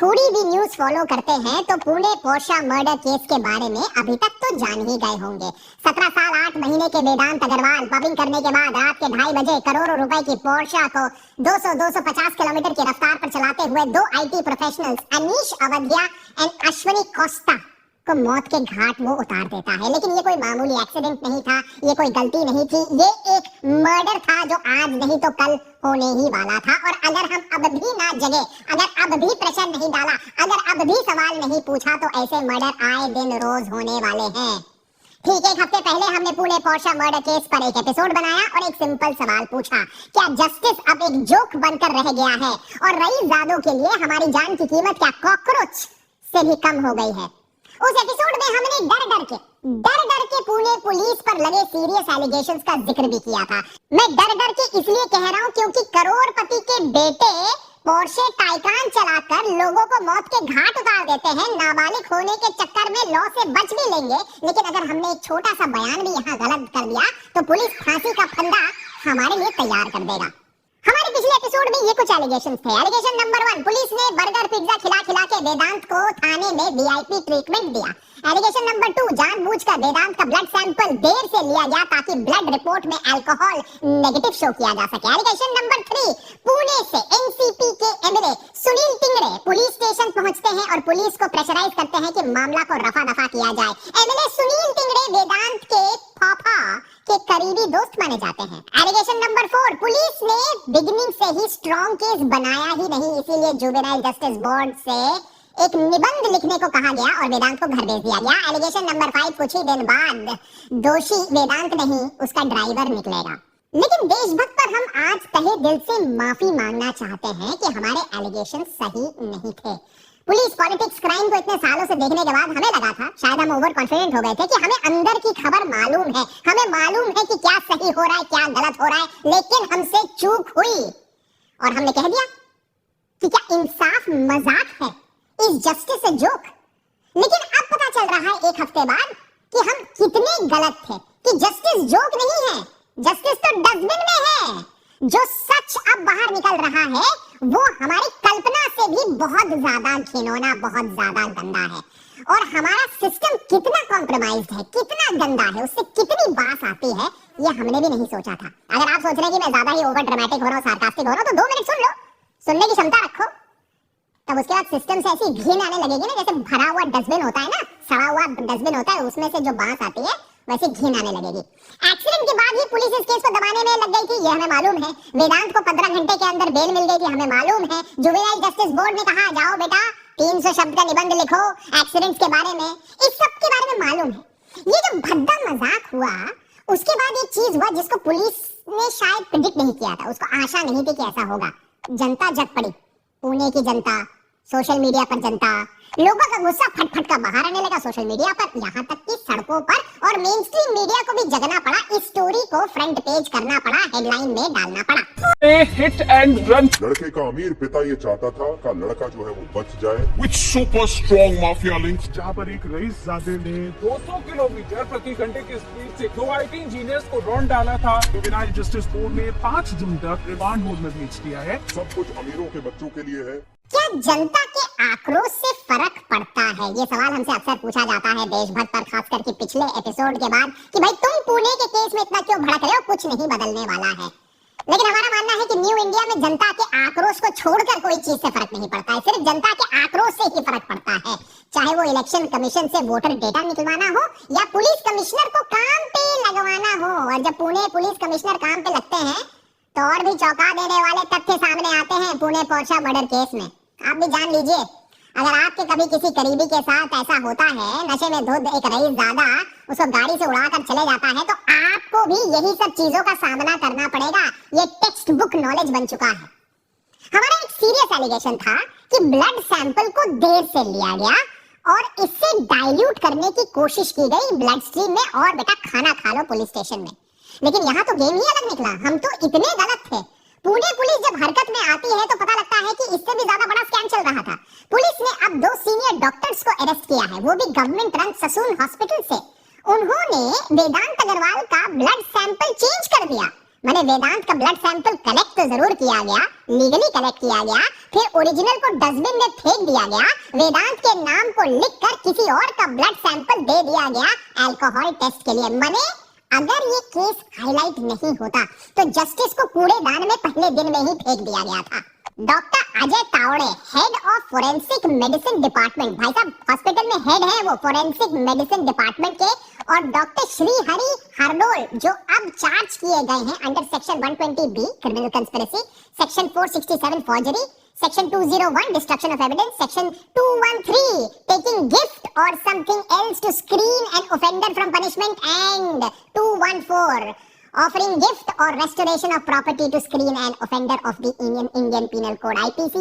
थोड़ी भी news follow करते हैं तो पुणे पोर्शा मर्डर केस के बारे में अभी तक तो जान ही गए होंगे। 17 साल 8 महीने के वेदांत अग्रवाल पबिंग करने के बाद रात के 2:30 बजे करोड़ों रुपए की पोर्शा को 200-250 किलोमीटर की रफ्तार पर चलाते हुए दो IT professionals Anish Awadhiya and Ashwani Costa को मौत के घाट वो उतार देता है। लेकिन ये कोई मामूली एक्सीडेंट नहीं था, ये कोई गलती नहीं थी, ये एक मर्डर था जो आज नहीं तो कल होने ही वाला था। और अगर हम अब भी ना जगे, अगर अब भी प्रेशर नहीं डाला, अगर अब भी सवाल नहीं पूछा तो ऐसे मर्डर आए दिन रोज होने वाले हैं। ठीक 1 हफ्ते पहले हमने पुणे पोर्शा मर्डर केस पर एक एपिसोड बनाया और एक सिंपल सवाल पूछा, क्या जस्टिस अब एक जोक बनकर रह गया है और रईसजादों के लिए हमारी जान की कीमत क्या कॉकरोच से भी कम हो गई है। उस एपिसोड में हमने डर डर के पुणे पुलिस पर लगे सीरियस एलिगेशंस का जिक्र भी किया था। मैं डर के इसलिए कह रहा हूँ क्योंकि करोड़पति के बेटे पोर्शे टाइकान चलाकर लोगों को मौत के घाट उतार देते हैं। नाबालिग होने के चक्कर में लॉ से बच भी लेंगे, लेकिन अगर हमने एक छोटा सा बयान भी यहाँ गलत कर दिया तो पुलिस फांसी का फंदा हमारे लिए तैयार कर देगा। हमारे पिछले एपिसोड में ये कुछ एलिगेशंस थे। एलिगेशन नंबर 1, पुलिस ने बर्गर पिज्जा खिला के वेदांत को थाने में वीआईपी ट्रीटमेंट दिया। एलिगेशन नंबर 2, जानबूझकर वेदांत का ब्लड सैंपल देर से लिया गया ताकि ब्लड रिपोर्ट में अल्कोहल नेगेटिव शो किया जा सके। एलिगेशन नंबर 3, पुणे से एनसीपी के MLA Sunil Tingre police station पहुंचते हैं और पुलिस को प्रेशराइज करते हैं कि मामला को रफा दफा किया जाए। एमएलए सुनील टिंगरे वेदांत के पापा के करीबी दोस्त माने जाते हैं। एलिगेशन नंबर 4, पुलिस ने बिगिनिंग से ही स्ट्रॉन्ग केस बनाया ही नहीं, इसीलिए जुवेनाइल जस्टिस बोर्ड से एक निबंध लिखने को कहा गया और वेदांत को घर भेज दिया गया। एलिगेशन नंबर 5, कुछ ही दिन बाद दोषी वेदांत नहीं उसका ड्राइवर निकलेगा। लेकिन देशभक्त पर हम आज तहे दिल से माफी मांगना चाहते हैं कि हमारे एलिगेशन सही नहीं थे। पुलिस पॉलिटिक्स क्राइम को इतने सालों से देखने के बाद हमें लगा था, शायद हम ओवर कॉन्फिडेंट हो गए थे कि हमें अंदर की खबर मालूम है, हमें मालूम है कि क्या सही हो रहा है क्या गलत हो रहा है, लेकिन हमसे चूक हुई और हमने कह दिया कि क्या इंसाफ मजाक है, इज जस्टिस अ जोक। लेकिन अब पता चल रहा है 1 हफ्ते बाद कि हम कितने गलत थे, कि जस्टिस जोक नहीं है, जस्टिस तो डस्टबिन में है। जो सच अब बाहर निकल रहा है वो हमारी कल्पना से भी बहुत ज्यादा घिनौना, बहुत ज्यादा गंदा है। और हमारा सिस्टम कितना कॉम्प्रोमाइज्ड है, कितना गंदा है, उससे कितनी बात आती है, ये हमने भी नहीं सोचा था। अगर आप सोच रहे हैं कि मैं ज्यादा ही ओवर ड्रामेटिक हो रहा हूँ, सार्कास्टिक हो रहा हूँ, तो 2 मिनट सुन लो, सुनने की क्षमता रखो, तब उसके बाद सिस्टम से ऐसी घिन आने लगेगी ना, जैसे भरा हुआ डस्टबिन होता है ना, सड़ा हुआ डस्टबिन होता है, उसमें से जो बांस आती है वैसे घिन आने लगेगी। एक्सीडेंट के बाद ही पुलिस इस केस को दबाने में लग गई थी, ये हमें मालूम है। वेदांत को 15 घंटे के अंदर बेल मिल गई थी, हमें मालूम है। जुवेनाइल जस्टिस बोर्ड ने कहा, जाओ बेटा 300 शब्द का निबंध लिखो एक्सीडेंट्स के बारे में, इस सब के बारे में मालूम है। ये जो भद्दा मजाक हुआ, उसके बाद एक चीज हुआ जिसको पुलिस ने शायद प्रेडिक्ट नहीं किया था, उसको आशा नहीं थी कि ऐसा होगा। जनता जग पड़ी, पुणे की जनता, सोशल मीडिया पर जनता, लोगों का गुस्सा फट का बाहर आने लगा सोशल मीडिया पर, यहाँ तक कि सड़कों पर, और मेन स्ट्रीम मीडिया को भी जगना पड़ा, इस स्टोरी को फ्रंट पेज करना पड़ा, हेडलाइन में डालना पड़ा। Hit and run. लड़के का अमीर पिता ये चाहता था कि लड़का जो है वो बच जाए। With super strong mafia links, जहाँ पर एक रईसजादे ने 200 किलोमीटर प्रति घंटे की स्पीड से 2 आईटी इंजीनियर्स को रौंद डाला था। जुवेनाइल जस्टिस बोर्ड ने 5 जून तक रिमांड मोड में भेज दिया है। सब कुछ अमीरों के बच्चों के लिए है। क्या जनता के आक्रोश से फर्क पड़ता है? ये सवाल हमसे अक्सर पूछा जाता है देशभक्त पर, खासकर कि पिछले एपिसोड के बाद, कि भाई तुम पुणे के केस में इतना क्यों भड़क रहे हो, कुछ नहीं बदलने वाला है। लेकिन हमारा मानना है कि न्यू इंडिया में जनता के आक्रोश को छोड़कर कोई चीज से फर्क नहीं पड़ता है, सिर्फ जनता के आक्रोश से ही फर्क पड़ता है। चाहे वो इलेक्शन कमीशन से वोटर डेटा निकलवाना हो या पुलिस कमिश्नर को काम पे लगवाना हो। और जब पुणे पुलिस कमिश्नर काम पे लगते हैं तो और भी चौंका देने वाले तथ्य सामने आते हैं पुणे पोर्शा मर्डर केस में। आप भी जान लीजिए, अगर आपके कभी किसी करीबी के साथ ऐसा होता है, नशे में धुत एक रईसजादा उसको गाड़ी से उड़ाकर चले जाता है, तो आपको भी यही सब चीजों का सामना करना पड़ेगा। ये टेक्स्ट बुक नॉलेज बन चुका है। हमारा एक सीरियस एलिगेशन था कि ब्लड सैंपल को देर से लिया गया और इससे डाइल्यूट करने की कोशिश की गई ब्लड स्ट्रीम में, और बेटा खाना खा लो पुलिस स्टेशन में। लेकिन यहाँ तो गेम ही अलग निकला, हम तो इतने गलत थे। पुणे पुलिस जब हरकत में आती है तो पता लगता है कि इससे भी ज्यादा बड़ा स्कैम चल रहा था। पुलिस ने अब 2 सीनियर डॉक्टर्स को अरेस्ट किया है, वो भी गवर्नमेंट रन ससून हॉस्पिटल से। उन्होंने वेदांत अग्रवाल का ब्लड सैंपल चेंज कर दिया। मैंने वेदांत का ब्लड सैंपल कलेक्ट तो जरूर किया गया, लीगली कलेक्ट किया गया, फिर ओरिजिनल को डस्टबिन में फेंक दिया गया, वेदांत के नाम को लिखकर किसी और का ब्लड सैंपल दे दिया गया अल्कोहल टेस्ट के लिए। मने अगर ये केस हाईलाइट नहीं होता तो जस्टिस को कूड़ेदान में पहले दिन में ही फेंक दिया गया था। Doctor Ajay Tawde, head of forensic medicine department, भाई साहब हॉस्पिटल में हेड है वो फोरेंसिक मेडिसिन डिपार्टमेंट के, और डॉक्टर श्रीहरि हरडोल जो अब चार्ज किए गए हैं under section 120 B criminal conspiracy, section 467 forgery, section 201 destruction of evidence, section 213 taking gift और something else to screen an offender from punishment, and 214 offering gift or restoration of property to screen an offender of the Indian Penal Code IPC